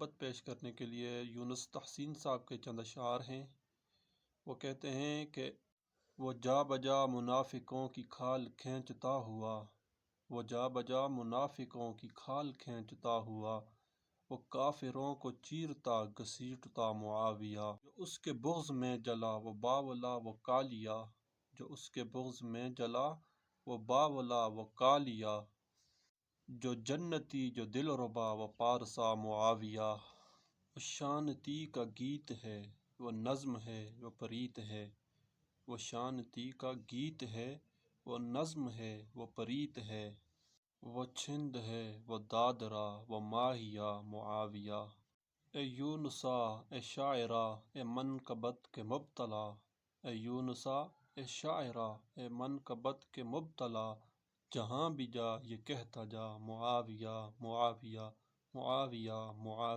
محبت پیش کرنے کے لیے یونس تحسین صاحب کے چند اشعار ہیں۔ وہ کہتے ہیں کہ وہ جا بجا منافقوں کی کھال کھینچتا ہوا، وہ جا بجا منافقوں کی کھال کھینچتا ہوا، وہ کافروں کو چیرتا گھسیٹتا معاویہ، جو اس کے بغض میں جلا وہ باولا وہ کالیا، جو اس کے بغض میں جلا وہ باولا وہ کالیا، جو جنتی جو دل ربا وہ پارسا معاویہ۔ وہ شانتی کا گیت ہے، وہ نظم ہے، وہ پریت ہے، وہ شانتی کا گیت ہے، وہ نظم ہے، وہ پریت ہے، وہ چھند ہے، وہ دادرا وہ ماہیہ معاویہ۔ اے یونسا اے شاعرا اے منقبت کے مبتلا، اے یونسا اے شاعرا اے منقبت کے مبتلا، جہاں بھی جا یہ کہتا جا معاویہ معاویہ معاویہ معاویہ۔